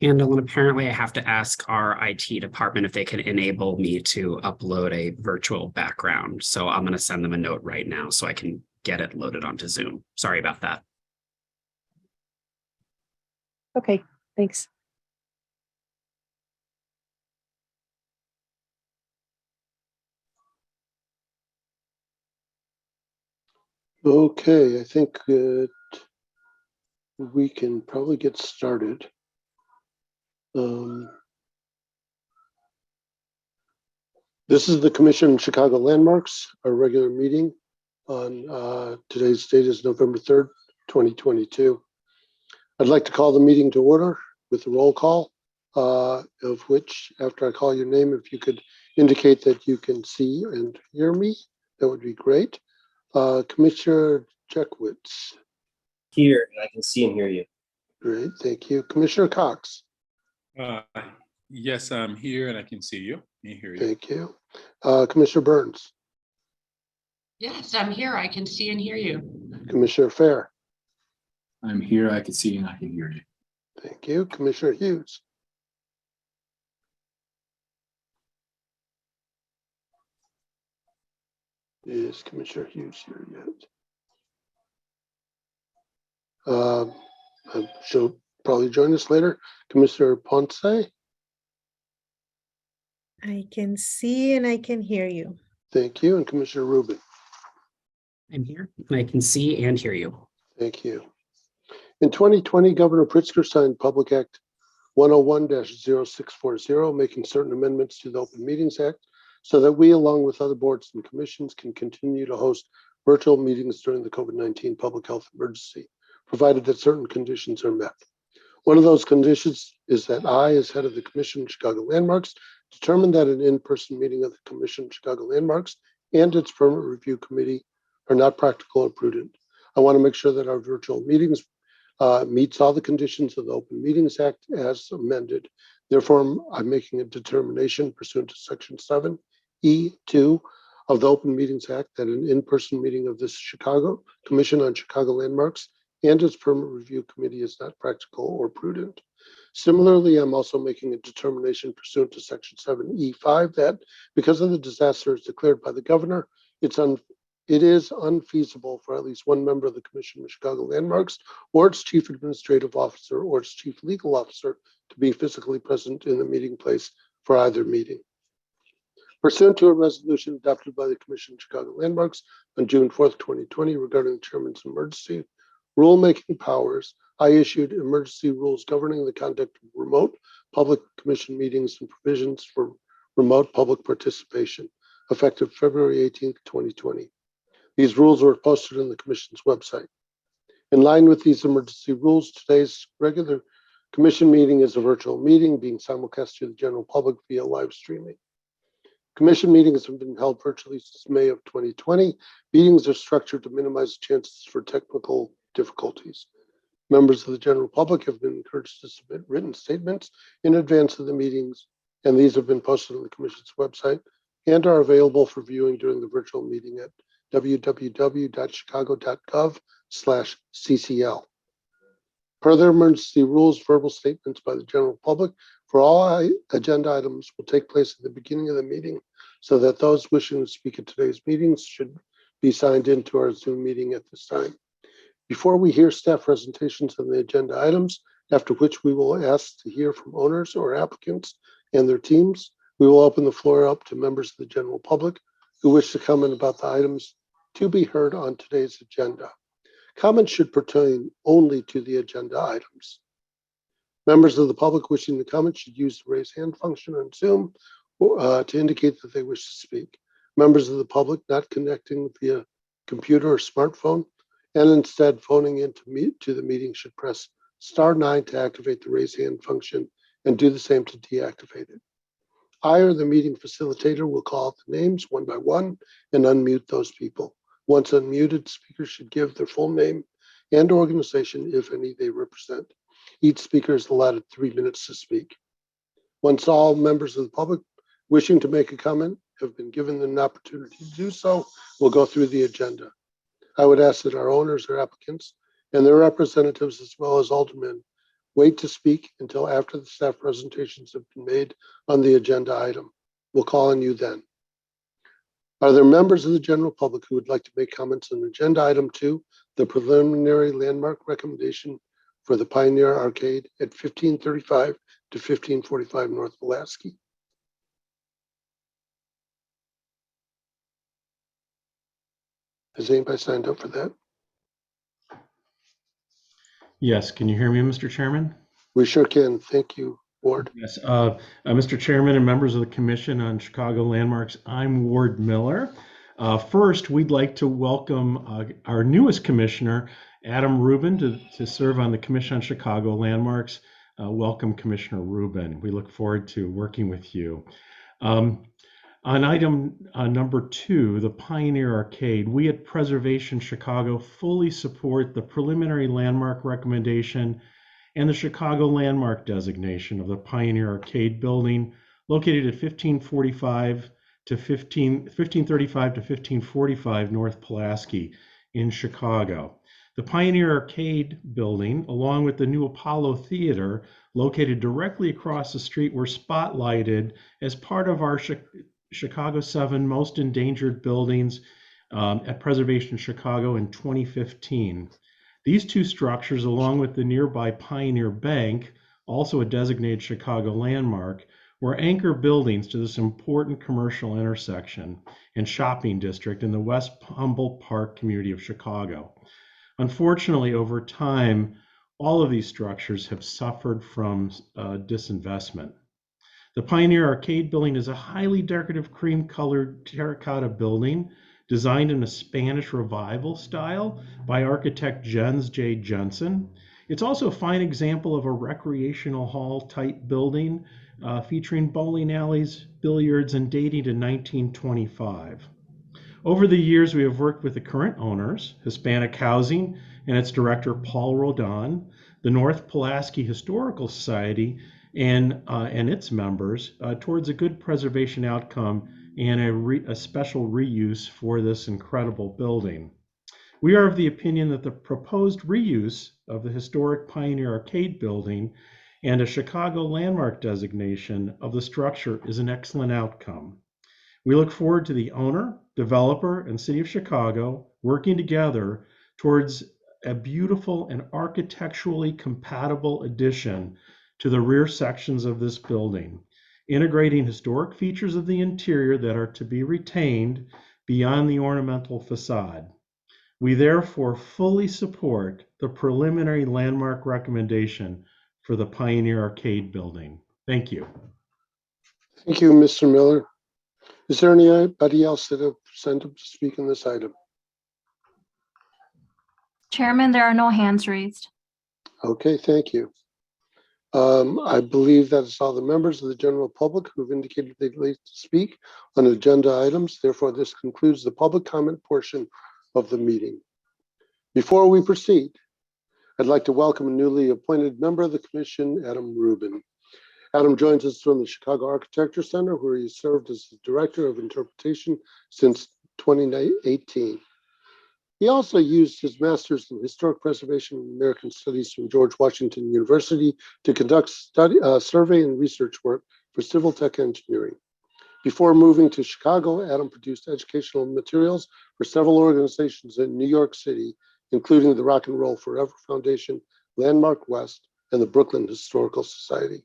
And apparently I have to ask our IT department if they can enable me to upload a virtual background. So I'm going to send them a note right now so I can get it loaded onto Zoom. Sorry about that. Okay, thanks. Okay, I think we can probably get started. This is the Commission on Chicago Landmarks, our regular meeting on today's date is November 3rd, 2022. I'd like to call the meeting to order with a roll call, of which, after I call your name, if you could indicate that you can see and hear me, that would be great. Commissioner Jackwitz. Here, and I can see and hear you. Great, thank you. Commissioner Cox. Yes, I'm here and I can see you and hear you. Thank you. Commissioner Burns. Yes, I'm here. I can see and hear you. Commissioner Fair. I'm here. I can see and I can hear you. Thank you. Commissioner Hughes. Is Commissioner Hughes here yet? She'll probably join us later. Commissioner Ponce. I can see and I can hear you. Thank you. And Commissioner Rubin. I'm here and I can see and hear you. Thank you. In 2020, Governor Pritzker signed Public Act 101-0640, making certain amendments to the Open Meetings Act so that we, along with other boards and commissions, can continue to host virtual meetings during the COVID-19 public health emergency, provided that certain conditions are met. One of those conditions is that I, as head of the Commission on Chicago Landmarks, determined that an in-person meeting of the Commission on Chicago Landmarks and its Permit Review Committee are not practical or prudent. I want to make sure that our virtual meetings meets all the conditions of the Open Meetings Act as amended. Therefore, I'm making a determination pursuant to Section 7E2 of the Open Meetings Act that an in-person meeting of this Chicago Commission on Chicago Landmarks and its Permit Review Committee is not practical or prudent. Similarly, I'm also making a determination pursuant to Section 7E5 that because of the disasters declared by the governor, it is unfeasible for at least one member of the Commission of Chicago Landmarks or its chief administrative officer or its chief legal officer to be physically present in the meeting place for either meeting. Pursuant to a resolution adopted by the Commission of Chicago Landmarks on June 4th, 2020 regarding the chairman's emergency rulemaking powers, I issued emergency rules governing the conduct of remote public commission meetings and provisions for remote public participation, effective February 18th, 2020. These rules were posted on the Commission's website. In line with these emergency rules, today's regular Commission meeting is a virtual meeting being simulcast to the general public via live streaming. Commission meetings have been held virtually since May of 2020. Meetings are structured to minimize chances for technical difficulties. Members of the general public have been encouraged to submit written statements in advance of the meetings, and these have been posted on the Commission's website and are available for viewing during the virtual meeting at www.chicago.gov/CCL. Per the emergency rules, verbal statements by the general public for all agenda items will take place at the beginning of the meeting so that those wishing to speak at today's meetings should be signed into our Zoom meeting at this time. Before we hear staff presentations on the agenda items, after which we will ask to hear from owners or applicants and their teams, we will open the floor up to members of the general public who wish to comment about the items to be heard on today's agenda. Comments should pertain only to the agenda items. Members of the public wishing to comment should use the raise hand function on Zoom to indicate that they wish to speak. Members of the public not connecting via computer or smartphone and instead phoning in to the meeting should press *9 to activate the raise hand function and do the same to deactivate it. I or the meeting facilitator will call out the names one by one and unmute those people. Once unmuted, speakers should give their full name and organization, if any, they represent. Each speaker is allotted 3 minutes to speak. Once all members of the public wishing to make a comment have been given an opportunity to do so, we'll go through the agenda. I would ask that our owners or applicants and their representatives, as well as aldermen, wait to speak until after the staff presentations have been made on the agenda item. We'll call on you then. Are there members of the general public who would like to make comments on agenda item 2, the preliminary landmark recommendation for the Pioneer Arcade at 1535 to 1545 North Pulaski? Has anybody signed up for that? Yes, can you hear me, Mr. Chairman? We sure can. Thank you, Ward. Yes, Mr. Chairman and members of the Commission on Chicago Landmarks, I'm Ward Miller. First, we'd like to welcome our newest commissioner, Adam Rubin, to serve on the Commission on Chicago Landmarks. Welcome, Commissioner Rubin. We look forward to working with you. On item number 2, the Pioneer Arcade, we at Preservation Chicago fully support the preliminary landmark recommendation and the Chicago landmark designation of the Pioneer Arcade building located at 1535 to 1535 to 1545 North Pulaski in Chicago. The Pioneer Arcade building, along with the new Apollo Theater, located directly across the street, were spotlighted as part of our Chicago 7 Most Endangered Buildings at Preservation Chicago in 2015. These two structures, along with the nearby Pioneer Bank, also a designated Chicago landmark, were anchor buildings to this important commercial intersection and shopping district in the West Humboldt Park community of Chicago. Unfortunately, over time, all of these structures have suffered from disinvestment. The Pioneer Arcade building is a highly decorative cream-colored terracotta building designed in a Spanish Revival style by architect Jens J. Jensen. It's also a fine example of a recreational hall type building featuring bowling alleys, billiards, and dating to 1925. Over the years, we have worked with the current owners, Hispanic Housing and its director, Paul Rodon, the North Pulaski Historical Society, and its members towards a good preservation outcome and a special reuse for this incredible building. We are of the opinion that the proposed reuse of the historic Pioneer Arcade building and a Chicago landmark designation of the structure is an excellent outcome. We look forward to the owner, developer, and City of Chicago working together towards a beautiful and architecturally compatible addition to the rear sections of this building, integrating historic features of the interior that are to be retained beyond the ornamental facade. We therefore fully support the preliminary landmark recommendation for the Pioneer Arcade building. Thank you. Thank you, Mr. Miller. Is there anybody else that have signed up to speak on this item? Chairman, there are no hands raised. Okay, thank you. I believe that it's all the members of the general public who've indicated they'd like to speak on agenda items. Therefore, this concludes the public comment portion of the meeting. Before we proceed, I'd like to welcome a newly appointed member of the commission, Adam Rubin. Adam joins us from the Chicago Architecture Center, where he served as the Director of Interpretation since 2018. He also used his master's in historic preservation and American studies from George Washington University to conduct survey and research work for civil tech engineering. Before moving to Chicago, Adam produced educational materials for several organizations in New York City, including the Rock and Roll Forever Foundation, Landmark West, and the Brooklyn Historical Society.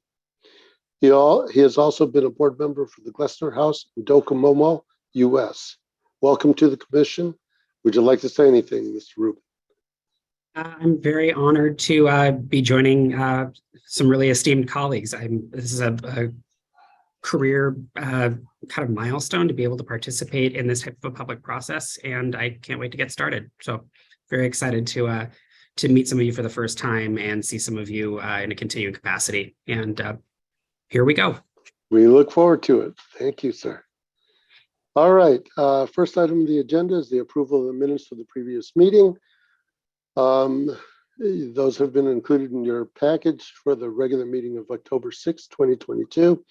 He has also been a board member for the Glessner House in Docomomo, US. Welcome to the commission. Would you like to say anything, Mr. Rubin? I'm very honored to be joining some really esteemed colleagues. This is a career kind of milestone to be able to participate in this type of a public process, and I can't wait to get started. So very excited to meet some of you for the first time and see some of you in a continuing capacity. And here we go. We look forward to it. Thank you, sir. All right, first item on the agenda is the approval of the minutes for the previous meeting. Those have been included in your package for the regular meeting of October 6, 2022.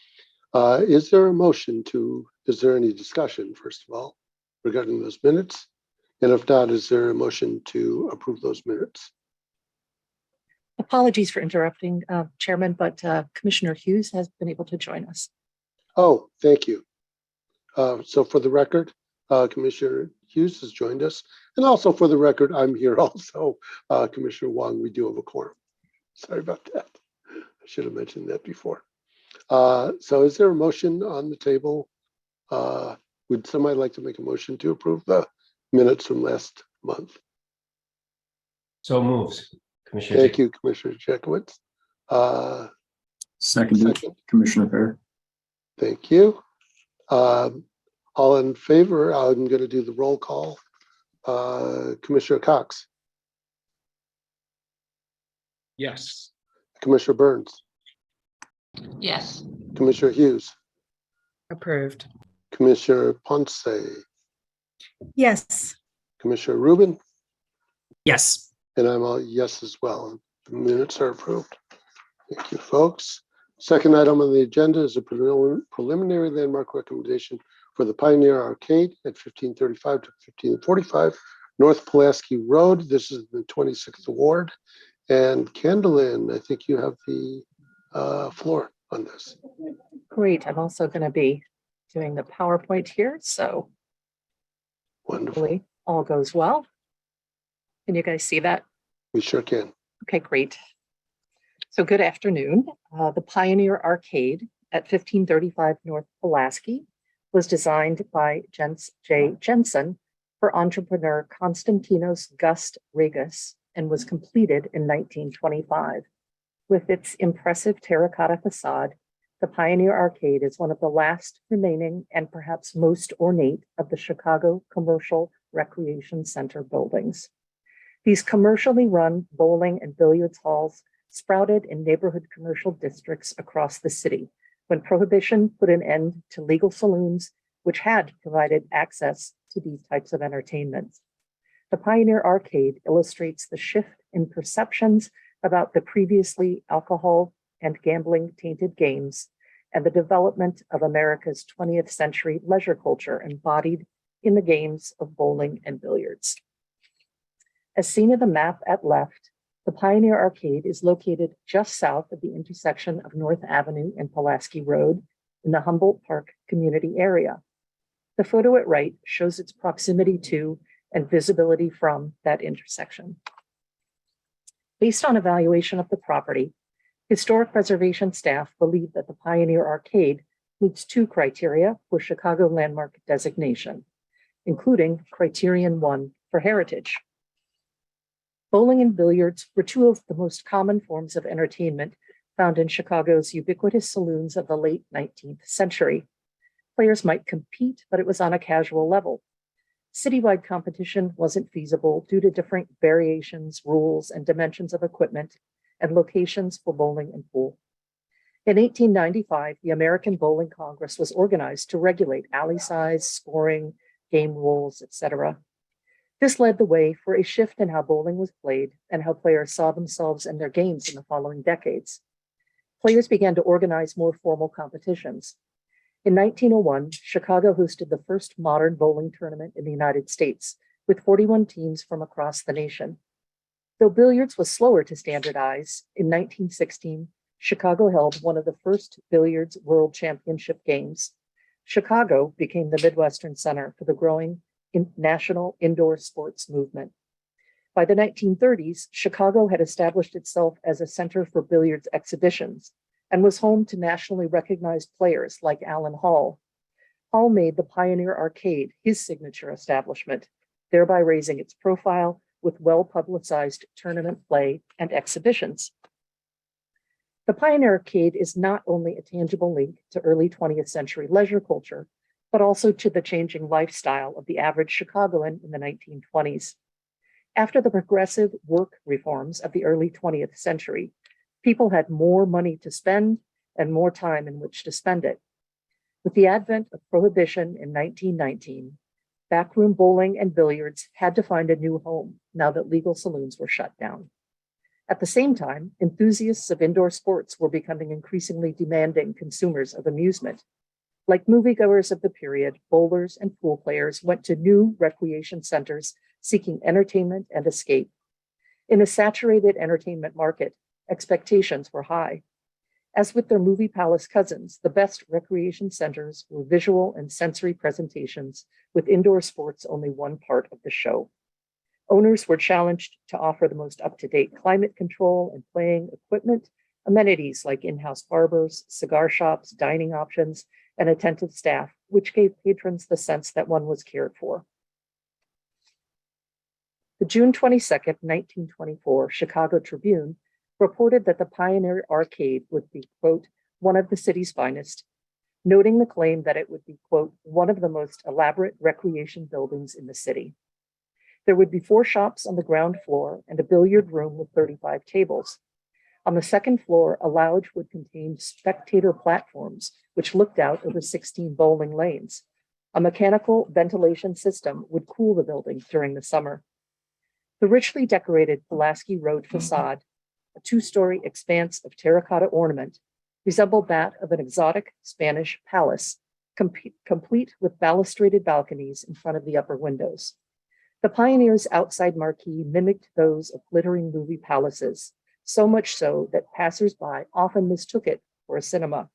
Is there a motion is there any discussion, first of all, regarding those minutes? And if not, is there a motion to approve those minutes? Apologies for interrupting, Chairman, but Commissioner Hughes has been able to join us. Oh, thank you. So for the record, Commissioner Hughes has joined us. And also for the record, I'm here also. Commissioner Wong, we do have a quorum. Sorry about that. I should have mentioned that before. So is there a motion on the table? Would somebody like to make a motion to approve the minutes from last month? So moves. Commissioner. Thank you, Commissioner Jekowitz. Seconded, Second. Commissioner Fair. Thank you. All in favor, I'm going to do the roll call. Commissioner Cox, Yes. Commissioner Burns, Yes, Commissioner Hughes, Approved. Commissioner Ponce, Yes. Commissioner Rubin, Yes. and I'm a yes as well. The minutes are approved. Thank you, folks. Second item on the agenda is a preliminary landmark recommendation for the Pioneer Arcade at 1535 to 1545 North Pulaski Road. This is the 26th award. And Kendallin, I think you have the floor on this. Great. I'm also going to be doing the PowerPoint here, so Wonderful. hopefully all goes well. Can you guys see that? We sure can. Okay, great. So good afternoon. The Pioneer Arcade at 1535 North Pulaski was designed by Jens J. Jensen for entrepreneur Konstantinos Gust Regas and was completed in 1925. With its impressive terracotta facade, the Pioneer Arcade is one of the last remaining and perhaps most ornate of the Chicago Commercial Recreation Center buildings. These commercially run bowling and billiards halls sprouted in neighborhood commercial districts across the city when Prohibition put an end to legal saloons, which had provided access to these types of entertainment. The Pioneer Arcade illustrates the shift in perceptions about the previously alcohol and gambling tainted games and the development of America's 20th century leisure culture embodied in the games of bowling and billiards. As seen in the map at left, the Pioneer Arcade is located just south of the intersection of North Avenue and Pulaski Road in the Humboldt Park community area. The photo at right shows its proximity to and visibility from that intersection. Based on evaluation of the property, historic preservation staff believe that the Pioneer Arcade meets two criteria for Chicago landmark designation, including criterion 1 for heritage. Bowling and billiards were two of the most common forms of entertainment found in Chicago's ubiquitous saloons of the late 19th century. Players might compete, but it was on a casual level. Citywide competition wasn't feasible due to different variations, rules, and dimensions of equipment and locations for bowling and pool. In 1895, the American Bowling Congress was organized to regulate alley size, scoring, game rules, etc. This led the way for a shift in how bowling was played and how players saw themselves and their games in the following decades. Players began to organize more formal competitions. In 1901, Chicago hosted the first modern bowling tournament in the United States, with 41 teams from across the nation. Though billiards was slower to standardize, in 1916, Chicago held one of the first billiards world championship games. Chicago became the Midwestern center for the growing national indoor sports movement. By the 1930s, Chicago had established itself as a center for billiards exhibitions and was home to nationally recognized players like Alan Hall. Hall made the Pioneer Arcade his signature establishment, thereby raising its profile with well-publicized tournament play and exhibitions. The Pioneer Arcade is not only a tangible link to early 20th century leisure culture, but also to the changing lifestyle of the average Chicagoan in the 1920s. After the progressive work reforms of the early 20th century, people had more money to spend and more time in which to spend it. With the advent of Prohibition in 1919, backroom bowling and billiards had to find a new home now that legal saloons were shut down. At the same time, enthusiasts of indoor sports were becoming increasingly demanding consumers of amusement. Like moviegoers of the period, bowlers and pool players went to new recreation centers seeking entertainment and escape. In a saturated entertainment market, Expectations were high. As with their movie palace cousins, the best recreation centers were visual and sensory presentations, with indoor sports only one part of the show. Owners were challenged to offer the most up-to-date climate control and playing equipment, amenities like in-house barbers, cigar shops, dining options, and attentive staff, which gave patrons the sense that one was cared for. The June 22nd, 1924 Chicago Tribune reported that the Pioneer Arcade would be, quote, one of the city's finest, noting the claim that it would be, quote, one of the most elaborate recreation buildings in the city. There would be 4 shops on the ground floor and a billiard room with 35 tables. On the second floor, a lounge would contain spectator platforms, which looked out over 16 bowling lanes. A mechanical ventilation system would cool the building during the summer. The richly decorated Pulaski Road facade, a 2-story expanse of terracotta ornament, resembled that of an exotic Spanish palace, complete with balustraded balconies in front of the upper windows. The Pioneer's outside marquee mimicked those of glittering movie palaces, so much so that passers-by often mistook it for a cinema.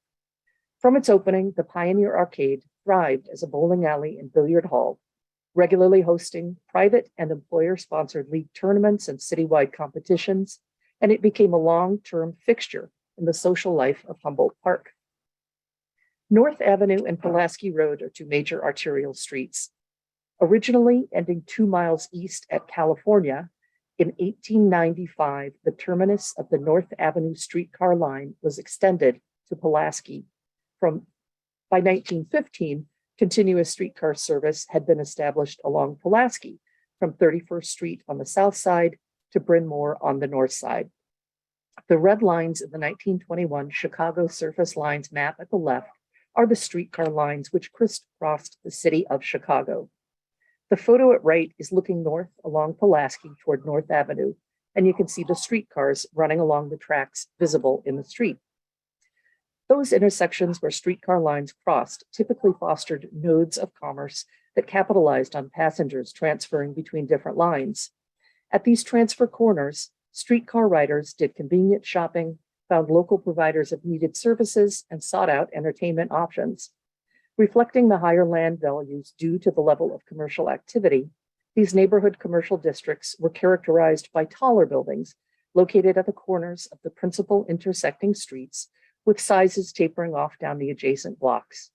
From its opening, the Pioneer Arcade thrived as a bowling alley and billiard hall, regularly hosting private and employer-sponsored league tournaments and citywide competitions, and it became a long-term fixture in the social life of Humboldt Park. North Avenue and Pulaski Road are 2 major arterial streets. Originally ending 2 miles east at California, in 1895, the terminus of the North Avenue streetcar line was extended to Pulaski. By 1915, continuous streetcar service had been established along Pulaski from 31st Street on the south side to Bryn Mawr on the north side. The red lines in the 1921 Chicago Surface Lines map at the left are the streetcar lines which crisscrossed the city of Chicago. The photo at right is looking north along Pulaski toward North Avenue, and you can see the streetcars running along the tracks visible in the street. Those intersections where streetcar lines crossed typically fostered nodes of commerce that capitalized on passengers transferring between different lines. At these transfer corners, streetcar riders did convenient shopping, found local providers of needed services, and sought out entertainment options. Reflecting the higher land values due to the level of commercial activity, these neighborhood commercial districts were characterized by taller buildings located at the corners of the principal intersecting streets, with sizes tapering off down the adjacent blocks.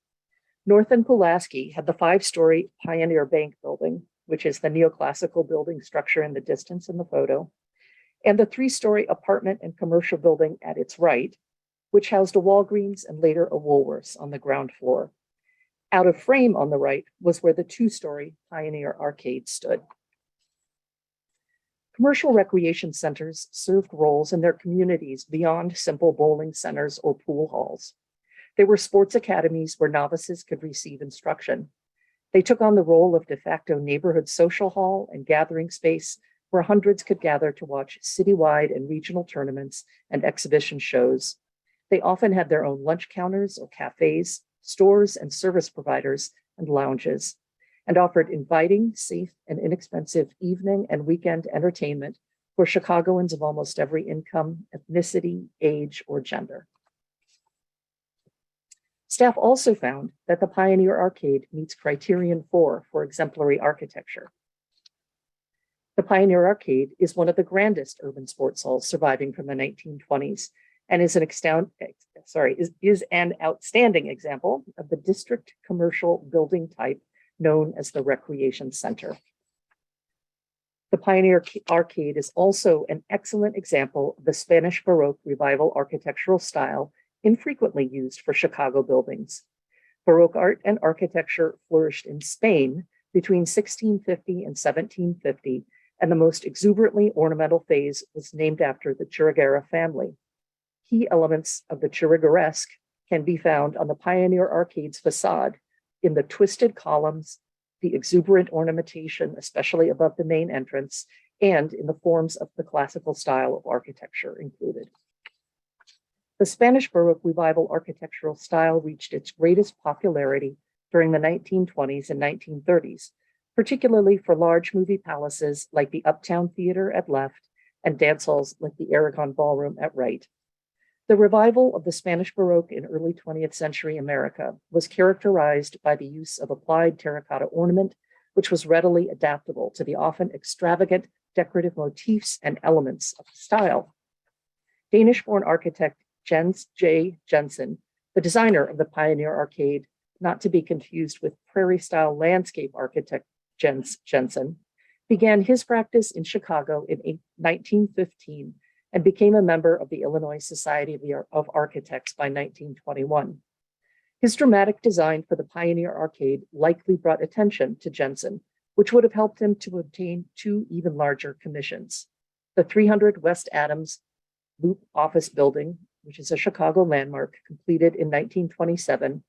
North and Pulaski had the 5-story Pioneer Bank building, which is the neoclassical building structure in the distance in the photo, and the 3-story apartment and commercial building at its right, which housed a Walgreens and later a Woolworths on the ground floor. Out of frame on the right was where the 2-story Pioneer Arcade stood. Commercial recreation centers served roles in their communities beyond simple bowling centers or pool halls. They were sports academies where novices could receive instruction. They took on the role of de facto neighborhood social hall and gathering space where hundreds could gather to watch citywide and regional tournaments and exhibition shows. They often had their own lunch counters or cafes, stores and service providers, and lounges, and offered inviting, safe, and inexpensive evening and weekend entertainment for Chicagoans of almost every income, ethnicity, age, or gender. Staff also found that the Pioneer Arcade meets criterion 4 for exemplary architecture. The Pioneer Arcade is one of the grandest urban sports halls surviving from the 1920s and is an outstanding example of the district commercial building type known as the Recreation Center. The Pioneer Arcade is also an excellent example of the Spanish Baroque Revival architectural style infrequently used for Chicago buildings. Baroque art and architecture flourished in Spain between 1650 and 1750, and the most exuberantly ornamental phase was named after the Churriguera family. Key elements of the Churrigueresque can be found on the Pioneer Arcade's facade in the twisted columns, the exuberant ornamentation, especially above the main entrance, and in the forms of the classical style of architecture included. The Spanish Baroque Revival architectural style reached its greatest popularity during the 1920s and 1930s, particularly for large movie palaces like the Uptown Theater at left and dance halls like the Aragon Ballroom at Wright. The revival of the Spanish Baroque in early 20th century America was characterized by the use of applied terracotta ornament, which was readily adaptable to the often extravagant decorative motifs and elements of the style. Danish-born architect Jens J. Jensen, the designer of the Pioneer Arcade, not to be confused with prairie-style landscape architect Jens Jensen, began his practice in Chicago in 1915 and became a member of the Illinois Society of Architects by 1921. His dramatic design for the Pioneer Arcade likely brought attention to Jensen, which would have helped him to obtain two even larger commissions: the 300 West Adams Loop Office Building, which is a Chicago landmark, completed in 1927,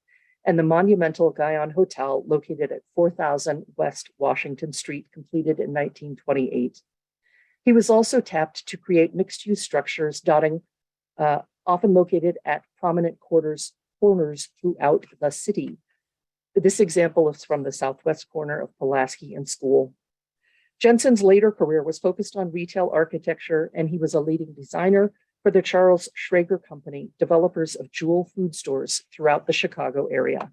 and the monumental Guyon Hotel, located at 4000 West Washington Street, completed in 1928. He was also tapped to create mixed-use structures often located at prominent corners throughout the city. This example is from the southwest corner of Pulaski and School. Jensen's later career was focused on retail architecture, and he was a leading designer for the Charles Schrager Company, developers of Jewel food stores throughout the Chicago area.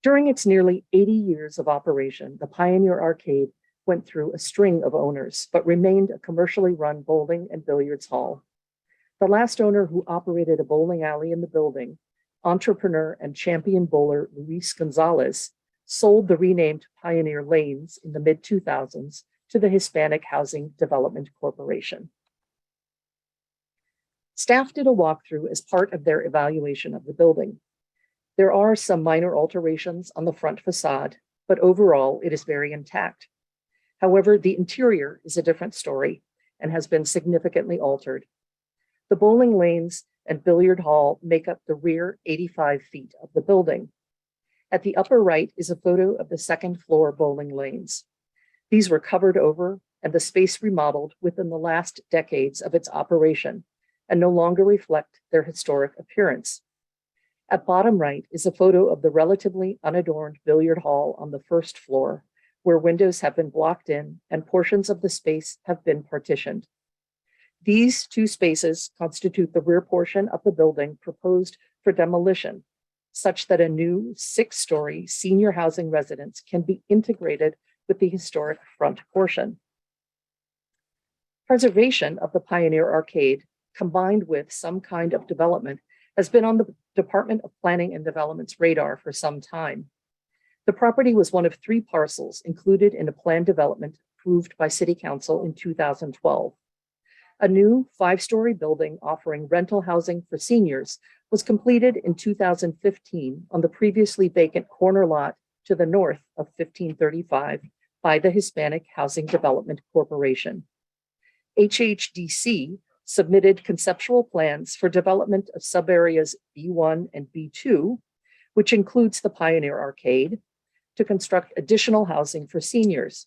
During its nearly 80 years of operation, the Pioneer Arcade went through a string of owners, but remained a commercially run bowling and billiards hall. The last owner, who operated a bowling alley in the building, entrepreneur and champion bowler Luis Gonzalez, sold the renamed Pioneer Lanes in the mid-2000s to the Hispanic Housing Development Corporation. Staff did a walkthrough as part of their evaluation of the building. There are some minor alterations on the front facade, but overall it is very intact. However, the interior is a different story and has been significantly altered. The bowling lanes and billiard hall make up the rear 85 feet of the building. At the upper right is a photo of the second floor bowling lanes. These were covered over and the space remodeled within the last decades of its operation and no longer reflect their historic appearance. At bottom right is a photo of the relatively unadorned billiard hall on the first floor, where windows have been blocked in and portions of the space have been partitioned. These two spaces constitute the rear portion of the building proposed for demolition, such that a new 6-story senior housing residence can be integrated with the historic front portion. Preservation of the Pioneer Arcade, combined with some kind of development, has been on the Department of Planning and Development's radar for some time. The property was one of 3 parcels included in a planned development approved by City Council in 2012. A new 5-story building offering rental housing for seniors was completed in 2015 on the previously vacant corner lot to the north of 1535 by the Hispanic Housing Development Corporation. HHDC submitted conceptual plans for development of subareas B1 and B2, which includes the Pioneer Arcade, to construct additional housing for seniors.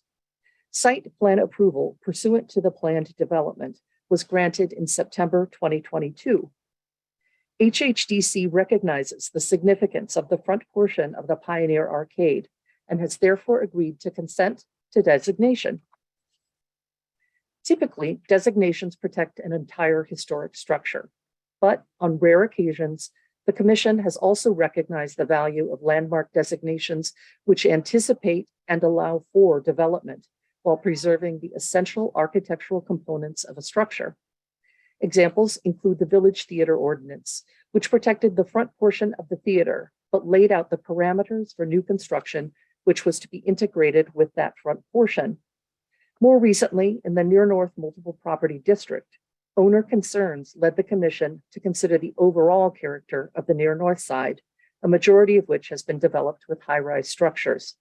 Site plan approval pursuant to the planned development was granted in September 2022. HHDC recognizes the significance of the front portion of the Pioneer Arcade and has therefore agreed to consent to designation. Typically, designations protect an entire historic structure, but on rare occasions, the Commission has also recognized the value of landmark designations which anticipate and allow for development while preserving the essential architectural components of a structure. Examples include the Village Theater Ordinance, which protected the front portion of the theater, but laid out the parameters for new construction, which was to be integrated with that front portion. More recently, in the Near North Multiple Property District, owner concerns led the Commission to consider the overall character of the Near North Side, a majority of which has been developed with high-rise structures.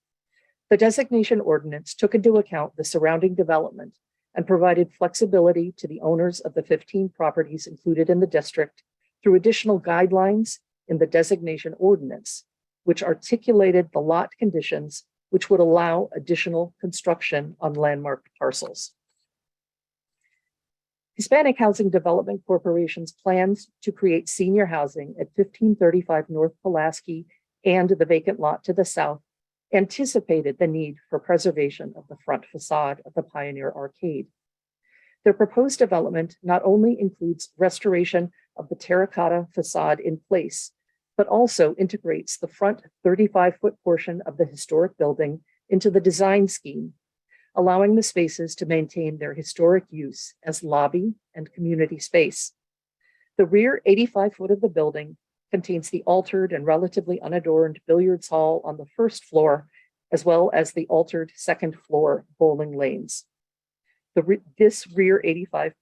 The designation ordinance took into account the surrounding development and provided flexibility to the owners of the 15 properties included in the district through additional guidelines in the designation ordinance, which articulated the lot conditions which would allow additional construction on landmark parcels. Hispanic Housing Development Corporation's plans to create senior housing at 1535 North Pulaski and the vacant lot to the south anticipated the need for preservation of the front facade of the Pioneer Arcade. The proposed development not only includes restoration of the terracotta facade in place, but also integrates the front 35-foot portion of the historic building into the design scheme, allowing the spaces to maintain their historic use as lobby and community space. The rear 85-foot of the building contains the altered and relatively unadorned billiards hall on the first floor, as well as the altered second floor bowling lanes. This rear 85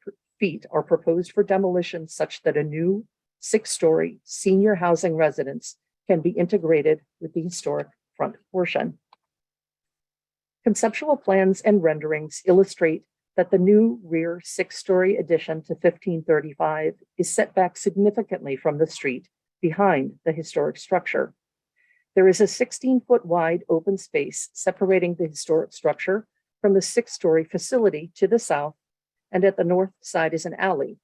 feet are proposed for demolition such that a new 6-story senior housing residence can be integrated with the historic front portion. Conceptual plans and renderings illustrate that the new rear 6-story addition to 1535 is set back significantly from the street behind the historic structure. There is a 16-foot wide open space separating the historic structure from the 6-story facility to the south, and at the north side is an alley,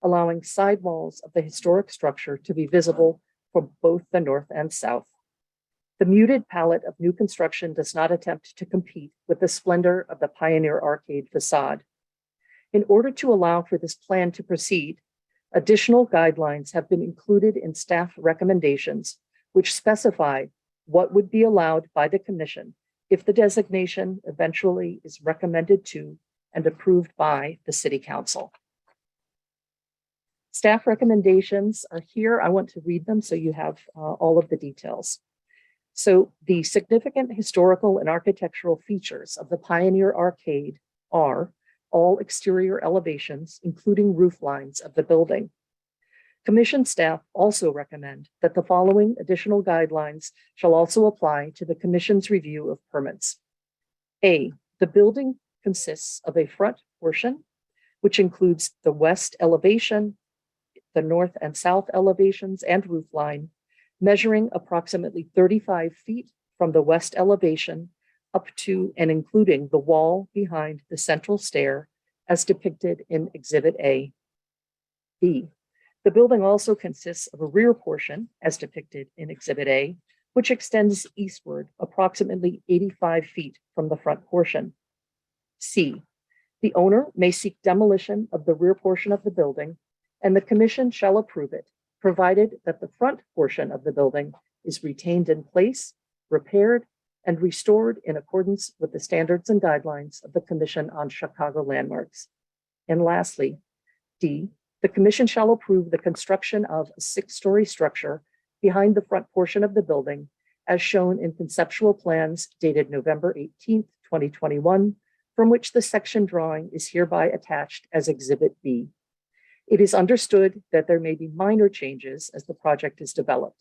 allowing side walls of the historic structure to be visible from both the north and south. The muted palette of new construction does not attempt to compete with the splendor of the Pioneer Arcade facade. In order to allow for this plan to proceed, additional guidelines have been included in staff recommendations, which specify what would be allowed by the commission if the designation eventually is recommended to and approved by the City Council. Staff recommendations are here. I want to read them so you have all of the details. So the significant historical and architectural features of the Pioneer Arcade are all exterior elevations, including roof lines of the building. Commission staff also recommend that the following additional guidelines shall also apply to the Commission's review of permits. A, the building consists of a front portion, which includes the west elevation, the north and south elevations and roof line, measuring approximately 35 feet from the west elevation up to and including the wall behind the central stair as depicted in Exhibit A. B, the building also consists of a rear portion as depicted in Exhibit A, which extends eastward approximately 85 feet from the front portion. C, the owner may seek demolition of the rear portion of the building, and the commission shall approve it, provided that the front portion of the building is retained in place, repaired, and restored in accordance with the standards and guidelines of the Commission on Chicago Landmarks. And lastly, D, the commission shall approve the construction of a 6-story structure behind the front portion of the building as shown in conceptual plans dated November 18th, 2021, from which the section drawing is hereby attached as Exhibit B. It is understood that there may be minor changes as the project is developed,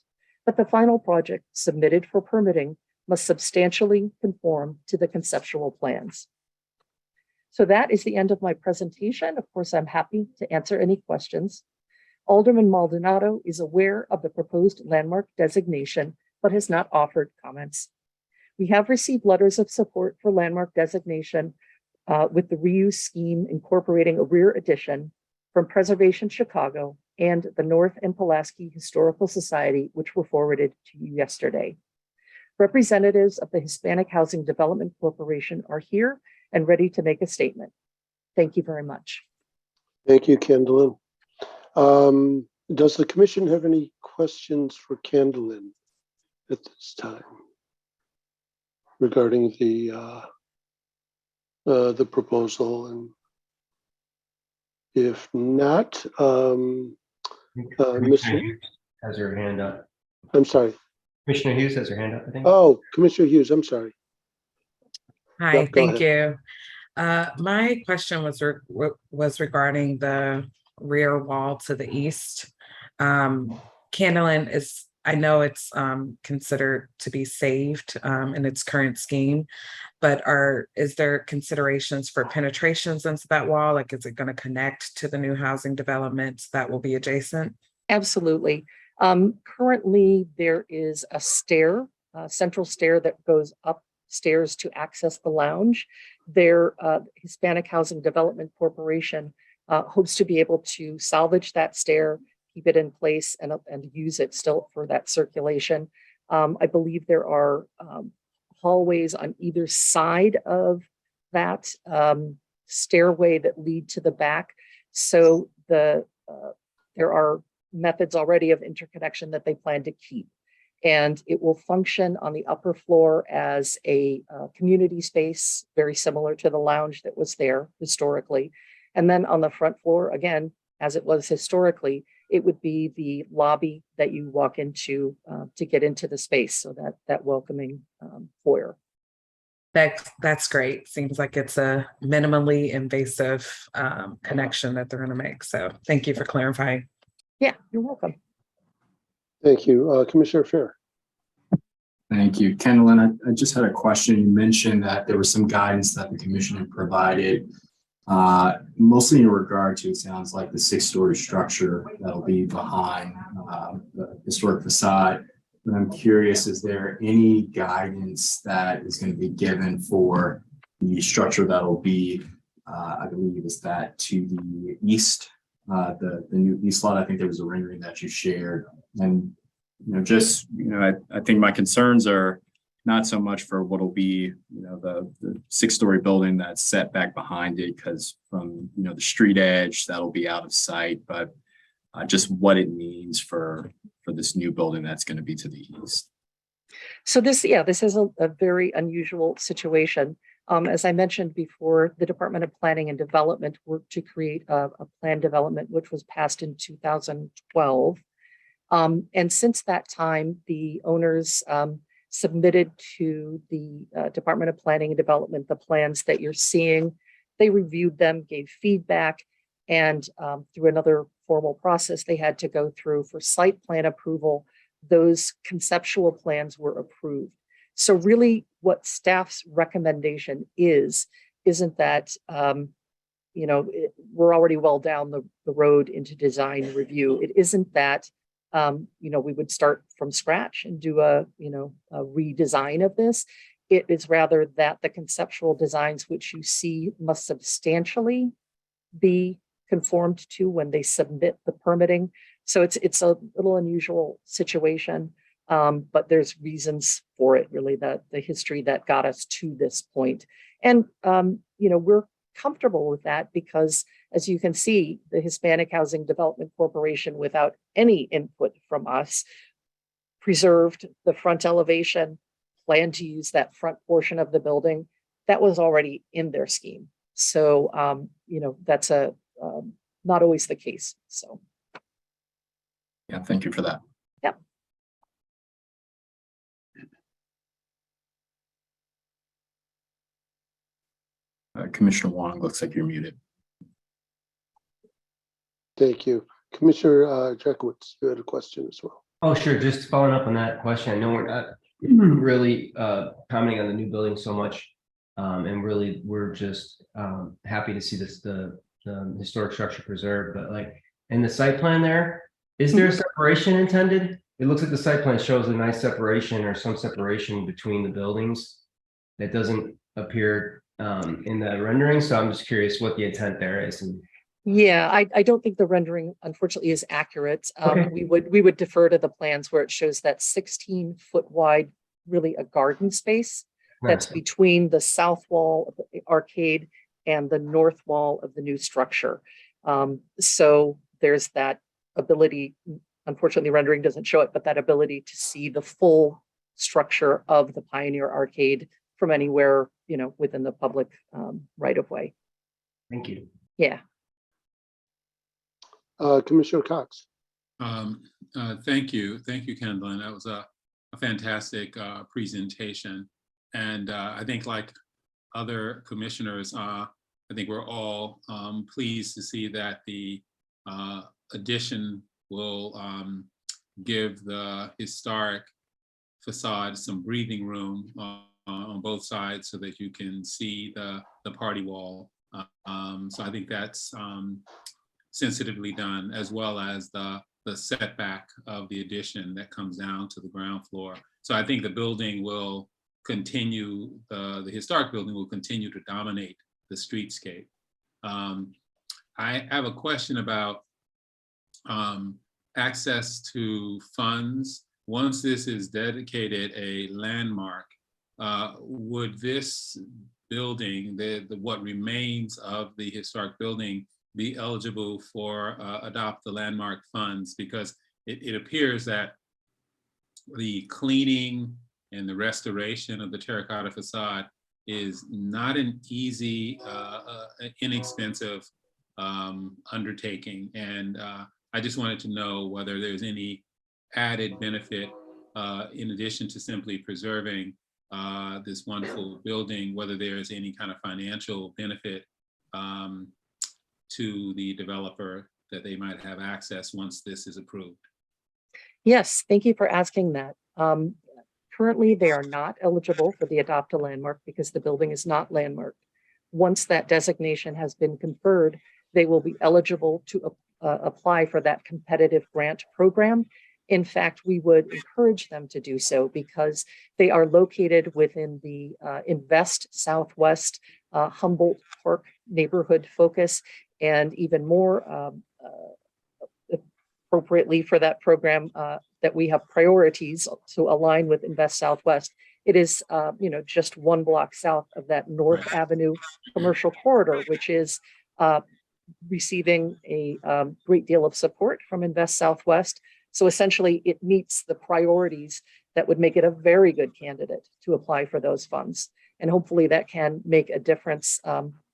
but the final project submitted for permitting must substantially conform to the conceptual plans. So that is the end of my presentation. Of course, I'm happy to answer any questions. Alderman Maldonado is aware of the proposed landmark designation, but has not offered comments. We have received letters of support for landmark designation with the reuse scheme incorporating a rear addition from Preservation Chicago and the North and Pulaski Historical Society, which were forwarded to you yesterday. Representatives of the Hispanic Housing Development Corporation are here and ready to make a statement. Thank you very much. Thank you, Kendallin. Does the commission have any questions for Kendallin at this time regarding the proposal? And if not, Commissioner Hughes has her hand up. I'm sorry. Commissioner Hughes has her hand up, I think. Oh, Commissioner Hughes, I'm sorry. Hi, Yep, go thank you. My question was regarding the rear wall to the east. Kendallin is, I know it's considered to be saved in its current scheme, but is there considerations for penetrations into that wall? Like, is it going to connect to the new housing developments that will be adjacent? Absolutely. Currently, there is a stair, a central stair that goes upstairs to access the lounge. Their Hispanic Housing Development Corporation hopes to be able to salvage that stair, keep it in place, and use it still for that circulation. I believe there are hallways on either side of that stairway that lead to the back. So there are methods already of interconnection that they plan to keep. And it will function on the upper floor as a community space, very similar to the lounge that was there historically. And then on the front floor, again, as it was historically, it would be the lobby that you walk into to get into the space. So that welcoming foyer. That's great. Seems like it's a minimally invasive connection that they're going to make. So thank you for clarifying. Yeah, you're welcome. Thank you. Commissioner Fair. Thank you. Kendallin, I just had a question. You mentioned that there was some guidance that the commission had provided, mostly in regard to, it sounds like, the 6-story structure that'll be behind the historic facade. But I'm curious, is there any guidance that is going to be given for the structure that'll be, I believe, is that to the east, the new east lot? I think there was a rendering that you shared. And I think my concerns are not so much for what'll be, the 6-story building that's set back behind it, because from, the street edge, that'll be out of sight, but just what it means for this new building that's going to be to the east. So this is a very unusual situation. As I mentioned before, the Department of Planning and Development worked to create a plan development, which was passed in 2012. And since that time, the owners submitted to the Department of Planning and Development the plans that you're seeing. They reviewed them, gave feedback, and through another formal process they had to go through for site plan approval, those conceptual plans were approved. So really what staff's recommendation isn't that, we're already well down the road into design review. It isn't that, we would start from scratch and do a redesign of this. It is rather that the conceptual designs which you see must substantially be conformed to when they submit the permitting. So it's a little unusual situation, but there's reasons for it, really, the history that got us to this point. And, we're comfortable with that because, as you can see, the Hispanic Housing Development Corporation, without any input from us, preserved the front elevation, planned to use that front portion of the building that was already in their scheme. So, that's not always the case. So. Yeah, thank you for that. Yeah. Commissioner Wong, looks like you're muted. Thank you. Commissioner Jackowitz, you had a question as well. Oh, sure. Just following up on that question. I know we're not really commenting on the new building so much. And really, we're just happy to see the historic structure preserved. But like in the site plan there, is there a separation intended? It looks like the site plan shows a nice separation or some separation between the buildings that doesn't appear in the rendering. So I'm just curious what the intent there is. Yeah, I don't think the rendering, unfortunately, is accurate. Okay. We would defer to the plans where it shows that 16-foot wide, really a garden space that's between the south wall of the arcade and the north wall of the new structure. So there's that ability. Unfortunately, rendering doesn't show it, but that ability to see the full structure of the Pioneer Arcade from anywhere, within the public right of way. Thank you. Yeah. Commissioner Cox. Thank you, Kendallin. That was a fantastic presentation, and I think, like other commissioners, I think we're all pleased to see that the addition will give the historic facade some breathing room on both sides, so that you can see the party wall. So I think that's sensitively done, as well as the setback of the addition that comes down to the ground floor. So I think the building will continue, the historic building will continue to dominate the streetscape. I have a question about access to funds. Once this is dedicated a landmark, would this building, what remains of the historic building, be eligible for Adopt the Landmark funds, because it appears that the cleaning and the restoration of the terracotta facade is not an easy, inexpensive undertaking. And I just wanted to know whether there's any added benefit in addition to simply preserving this wonderful building, whether there is any kind of financial benefit to the developer that they might have access once this is approved. Yes, thank you for asking that. Currently, they are not eligible for the Adopt a Landmark because the building is not landmarked. Once that designation has been conferred, they will be eligible to apply for that competitive grant program. In fact, we would encourage them to do so because they are located within the Invest Southwest Humboldt Park neighborhood focus, and even more appropriately for that program, that we have priorities to align with Invest Southwest. It is, just one block south of that North Avenue commercial corridor, which is receiving a great deal of support from Invest Southwest. So essentially, it meets the priorities that would make it a very good candidate to apply for those funds. And hopefully that can make a difference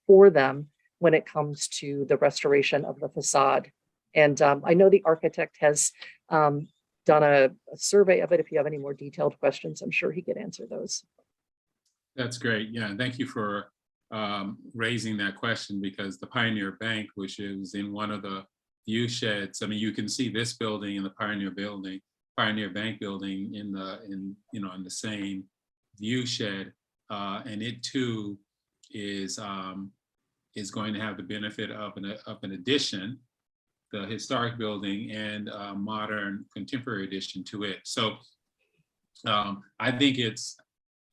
for them when it comes to the restoration of the facade. And I know the architect has done a survey of it. If you have any more detailed questions, I'm sure he could answer those. That's great. Yeah, and thank you for raising that question, because the Pioneer Bank, which is in one of the view sheds, I mean, you can see this building in the Pioneer Bank building in the same view shed, and it too is going to have the benefit of an addition, the historic building, and a modern contemporary addition to it. So I think it's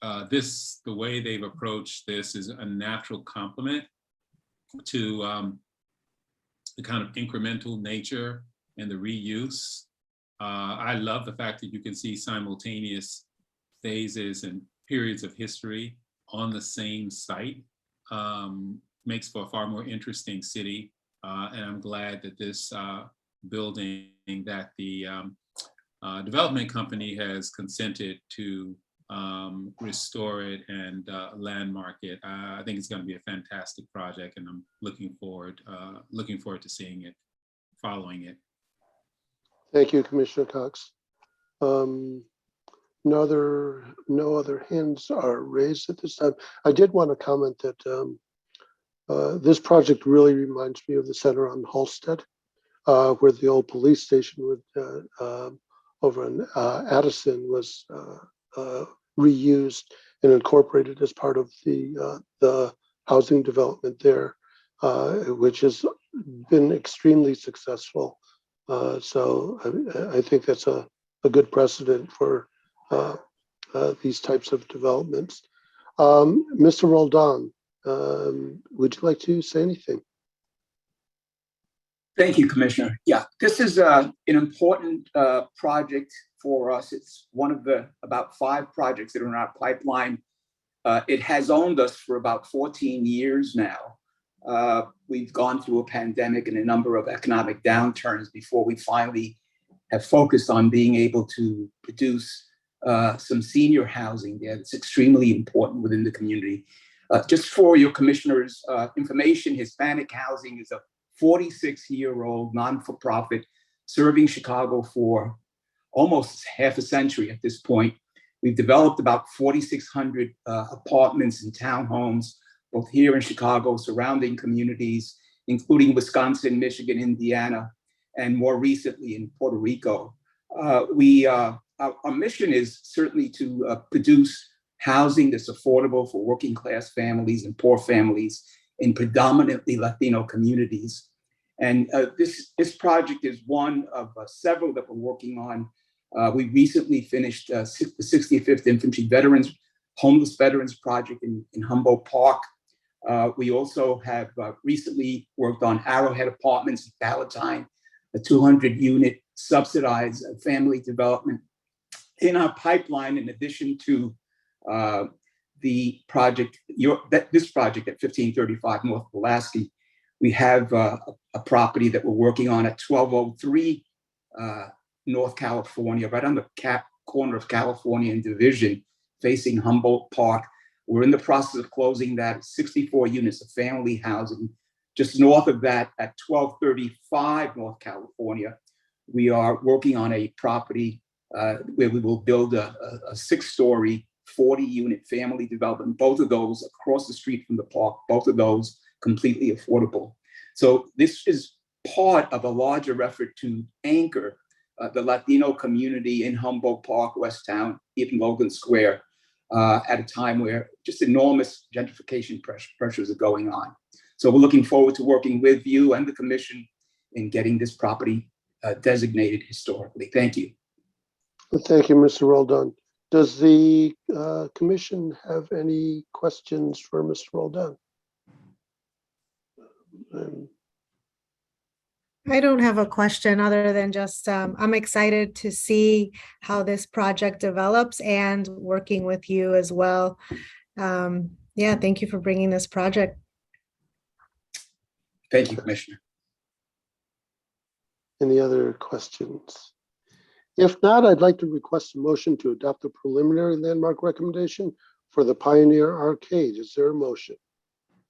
the way they've approached this is a natural complement to the kind of incremental nature and the reuse. I love the fact that you can see simultaneous phases and periods of history on the same site. Makes for a far more interesting city. And I'm glad that this building that the development company has consented to restore it and landmark it. I think it's going to be a fantastic project, and I'm looking forward to seeing it, following it. Thank you, Commissioner Cox. No other hands are raised at this time. I did want to comment that this project really reminds me of the center on Halsted, where the old police station over in Addison was reused and incorporated as part of the housing development there, which has been extremely successful. So I think that's a good precedent for these types of developments. Mr. Roldan, would you like to say anything? Thank you, Commissioner. Yeah, this is an important project for us. It's one of the about 5 projects that are in our pipeline. It has owned us for about 14 years now. We've gone through a pandemic and a number of economic downturns before we finally have focused on being able to produce some senior housing there. It's extremely important within the community. Just for your commissioners' information, Hispanic Housing is a 46-year-old non-for-profit serving Chicago for almost half a century at this point. We've developed about 4,600 apartments and townhomes, both here in Chicago, surrounding communities, including Wisconsin, Michigan, Indiana, and more recently in Puerto Rico. Our mission is certainly to produce housing that's affordable for working class families and poor families in predominantly Latino communities. And this project is one of several that we're working on. We recently finished the 65th Infantry Homeless Veterans Project in Humboldt Park. We also have recently worked on Arrowhead Apartments in Palatine, a 200-unit subsidized family development. In our pipeline, in addition to the project, this project at 1535 North Pulaski, we have a property that we're working on at 1203 North California, right on the corner of California and Division, facing Humboldt Park. We're in the process of closing that 64 units of family housing. Just north of that at 1235 North California, we are working on a property where we will build a 6-story, 40-unit family development, both of those across the street from the park, both of those completely affordable. So this is part of a larger effort to anchor the Latino community in Humboldt Park, West Town, even Logan Square, at a time where just enormous gentrification pressures are going on. So we're looking forward to working with you and the commission in getting this property designated historically. Thank you. Thank you, Mr. Roldan. Does the commission have any questions for Mr. Roldan? I don't have a question other than just I'm excited to see how this project develops and working with you as well. Yeah, thank you for bringing this project. Thank you, Commissioner. Any other questions? If not, I'd like to request a motion to adopt the preliminary landmark recommendation for the Pioneer Arcade. Is there a motion?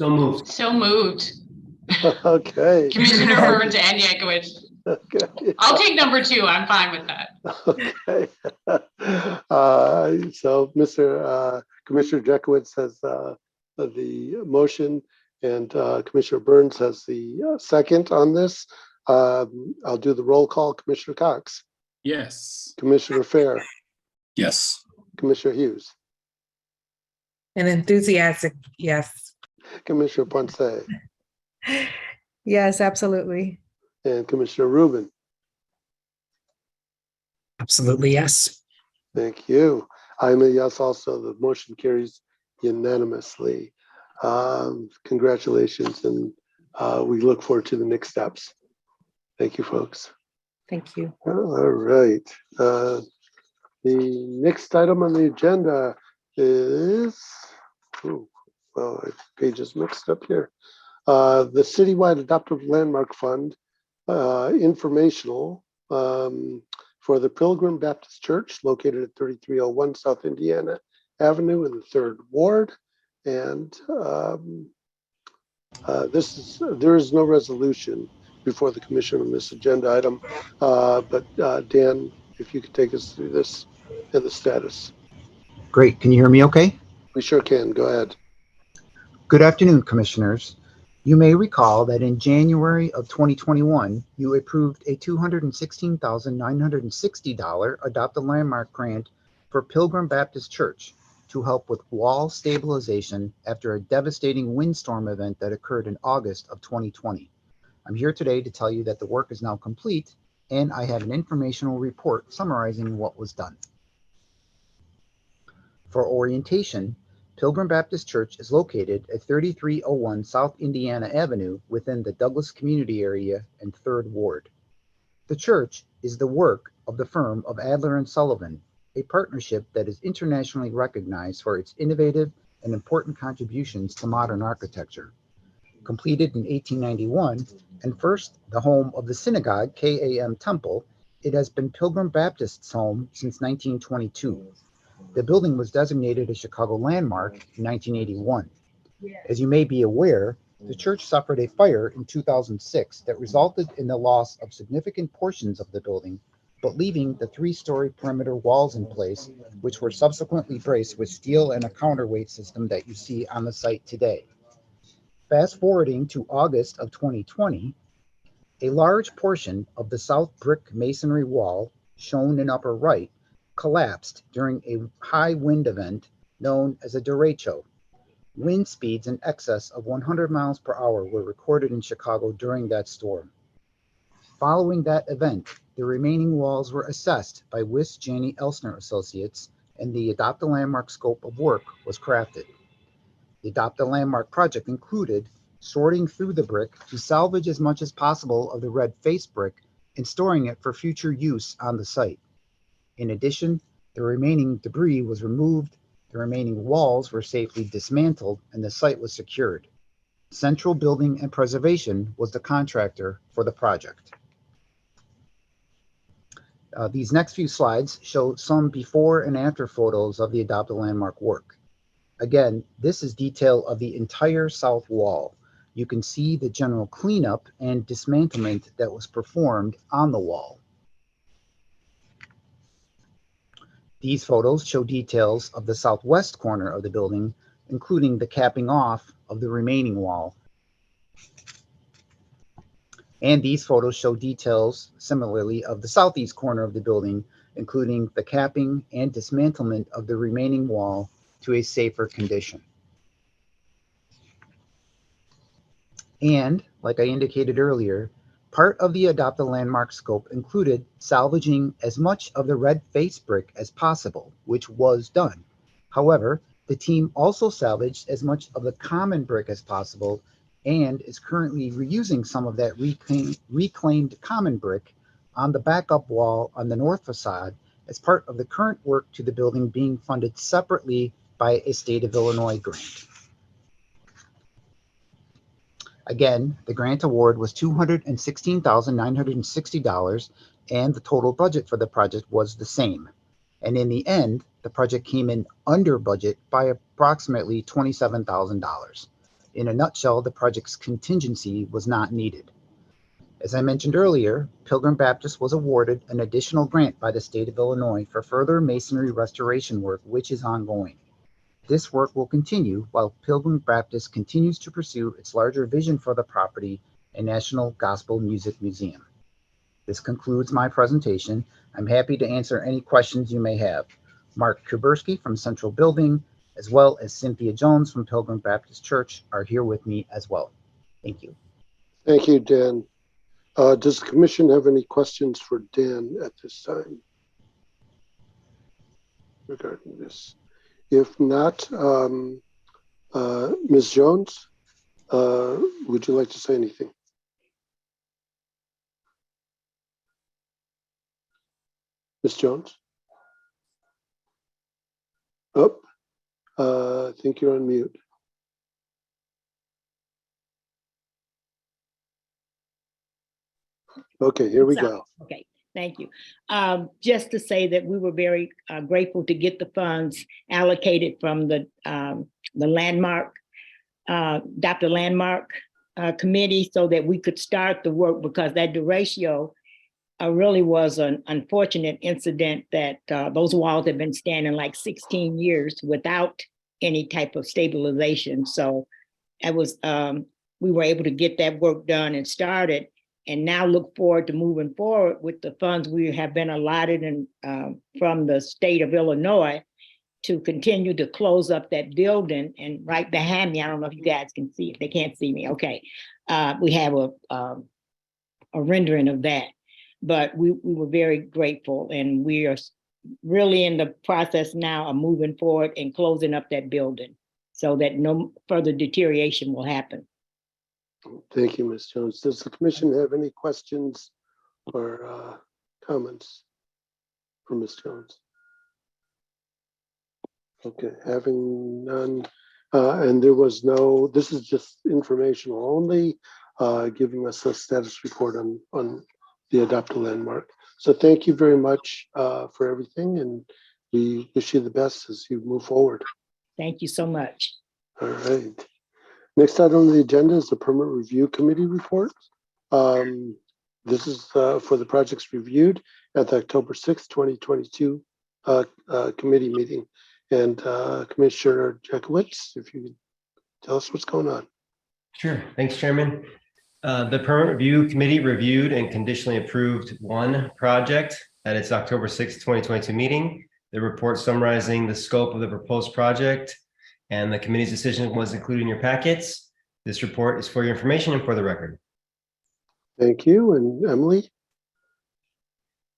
So moved. So moved. Okay. Commissioner Burns and Yankovic. Okay. I'll take number 2. I'm fine with that. Okay. So Mr. Commissioner Jekowitz has the motion and Commissioner Burns has the second on this. I'll do the roll call. Commissioner Cox. Yes. Commissioner Fair. Yes. Commissioner Hughes. An enthusiastic yes. Commissioner Ponce. Yes, absolutely. And Commissioner Rubin. Absolutely, yes. Thank you. I'm a yes also. The motion carries unanimously. Congratulations, and we look forward to the next steps. Thank you, folks. Thank you. All right. The next item on the agenda is, page is mixed up here. The Citywide Adoptive Landmark Fund informational for the Pilgrim Baptist Church located at 3301 South Indiana Avenue in the 3rd Ward. And there is no resolution before the commission on this agenda item. But Dan, if you could take us through this and the status. Great. Can you hear me okay? We sure can. Go ahead. Good afternoon, commissioners. You may recall that in January of 2021, you approved a $216,960 Adopt a Landmark grant for Pilgrim Baptist Church to help with wall stabilization after a devastating windstorm event that occurred in August of 2020. I'm here today to tell you that the work is now complete, and I have an informational report summarizing what was done. For orientation, Pilgrim Baptist Church is located at 3301 South Indiana Avenue within the Douglas community area and 3rd Ward. The church is the work of the firm of Adler & Sullivan, a partnership that is internationally recognized for its innovative and important contributions to modern architecture. Completed in 1891 and first the home of the synagogue KAM Temple, it has been Pilgrim Baptist's home since 1922. The building was designated a Chicago landmark in 1981. As you may be aware, the church suffered a fire in 2006 that resulted in the loss of significant portions of the building, but leaving the 3-story perimeter walls in place, which were subsequently braced with steel and a counterweight system that you see on the site today. Fast forwarding to August of 2020, a large portion of the south brick masonry wall, shown in upper right, collapsed during a high wind event known as a derecho. Wind speeds in excess of 100 miles per hour were recorded in Chicago during that storm. Following that event, the remaining walls were assessed by Wiss Janney Elsner Associates, and the Adopt a Landmark scope of work was crafted. The Adopt a Landmark project included sorting through the brick to salvage as much as possible of the red face brick and storing it for future use on the site. In addition, the remaining debris was removed The remaining walls were safely dismantled and the site was secured. Central Building and Preservation was the contractor for the project. These next few slides show some before and after photos of the Adopt a Landmark work. Again, this is detail of the entire south wall. You can see the general cleanup and dismantlement that was performed on the wall. These photos show details of the southwest corner of the building, including the capping off of the remaining wall. And these photos show details similarly of the southeast corner of the building, including the capping and dismantlement of the remaining wall to a safer condition. And like I indicated earlier, part of the Adopt a Landmark scope included salvaging as much of the red face brick as possible, which was done. However, the team also salvaged as much of the common brick as possible and is currently reusing some of that reclaimed common brick on the backup wall on the north facade as part of the current work to the building being funded separately by a state of Illinois grant. Again, the grant award was $216,960 and the total budget for the project was the same. And in the end, the project came in under budget by approximately $27,000. In a nutshell, the project's contingency was not needed. As I mentioned earlier, Pilgrim Baptist was awarded an additional grant by the state of Illinois for further masonry restoration work, which is ongoing. This work will continue while Pilgrim Baptist continues to pursue its larger vision for the property, a National Gospel Music Museum. This concludes my presentation. I'm happy to answer any questions you may have. Mark Kuberski from Central Building, as well as Cynthia Jones from Pilgrim Baptist Church, are here with me as well. Thank you. Thank you, Dan. Does the commission have any questions for Dan at this time regarding this? If not, Ms. Jones, would you like to say anything? Ms. Jones? Oh, I think you're on mute. Okay, here we go. Okay, thank you. Just to say that we were very grateful to get the funds allocated from the landmark, Adopt a Landmark committee so that we could start the work, because that derecho really was an unfortunate incident that those walls have been standing like 16 years without any type of stabilization. So it was, we were able to get that work done and started, and now look forward to moving forward with the funds we have been allotted from the state of Illinois to continue to close up that building. And right behind me, I don't know if you guys can see it, they can't see me, okay. We have a rendering of that, but we were very grateful, and we are really in the process now of moving forward and closing up that building so that no further deterioration will happen. Thank you, Ms. Jones. Does the commission have any questions or comments for Ms. Jones? Okay, having none, and there was no, this is just informational only, giving us a status report on the Adopt a Landmark. So thank you very much for everything, and we wish you the best as you move forward. Thank you so much. All right. Next item on the agenda is the Permit Review Committee report. This is for the projects reviewed at the October 6th, 2022 committee meeting. And Commissioner Jakowicz, if you could tell us what's going on. Sure. Thanks, Chairman. The Permit Review Committee reviewed and conditionally approved one project at its October 6th, 2022 meeting. The report summarizing the scope of the proposed project and the committee's decision was included in your packets. This report is for your information and for the record. Thank you. And Emily?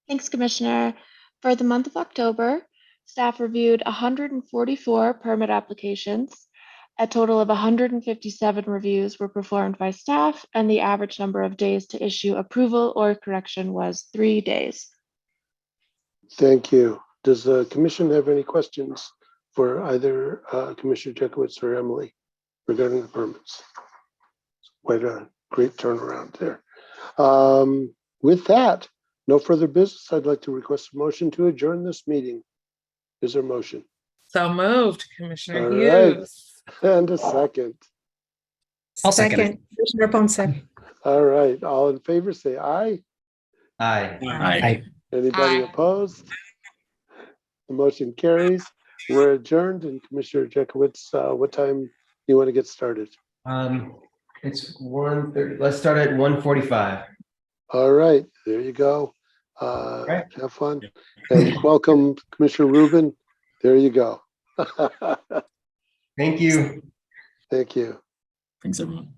Thanks, Commissioner. For the month of October, staff reviewed 144 permit applications. A total of 157 reviews were performed by staff, and the average number of days to issue approval or correction was 3 days. Thank you. Does the commission have any questions for either Commissioner Jekowitz or Emily regarding the permits. It's quite a great turnaround there. With that, no further business. I'd like to request a motion to adjourn this meeting. Is there a motion? So moved, Commissioner All right. Hughes. And a second. I'll second it. Second, Commissioner Ponce. All right, all in favor, say aye. Aye. Aye. Anybody Aye. opposed? The motion carries. We're adjourned. And Commissioner Jekowitz, what time do you want to get started? It's 1:30. Let's start at 1:45. All right, there you go. Right. Have fun. And welcome, Commissioner Rubin. There you go. Thank you. Thank you. Thanks, everyone.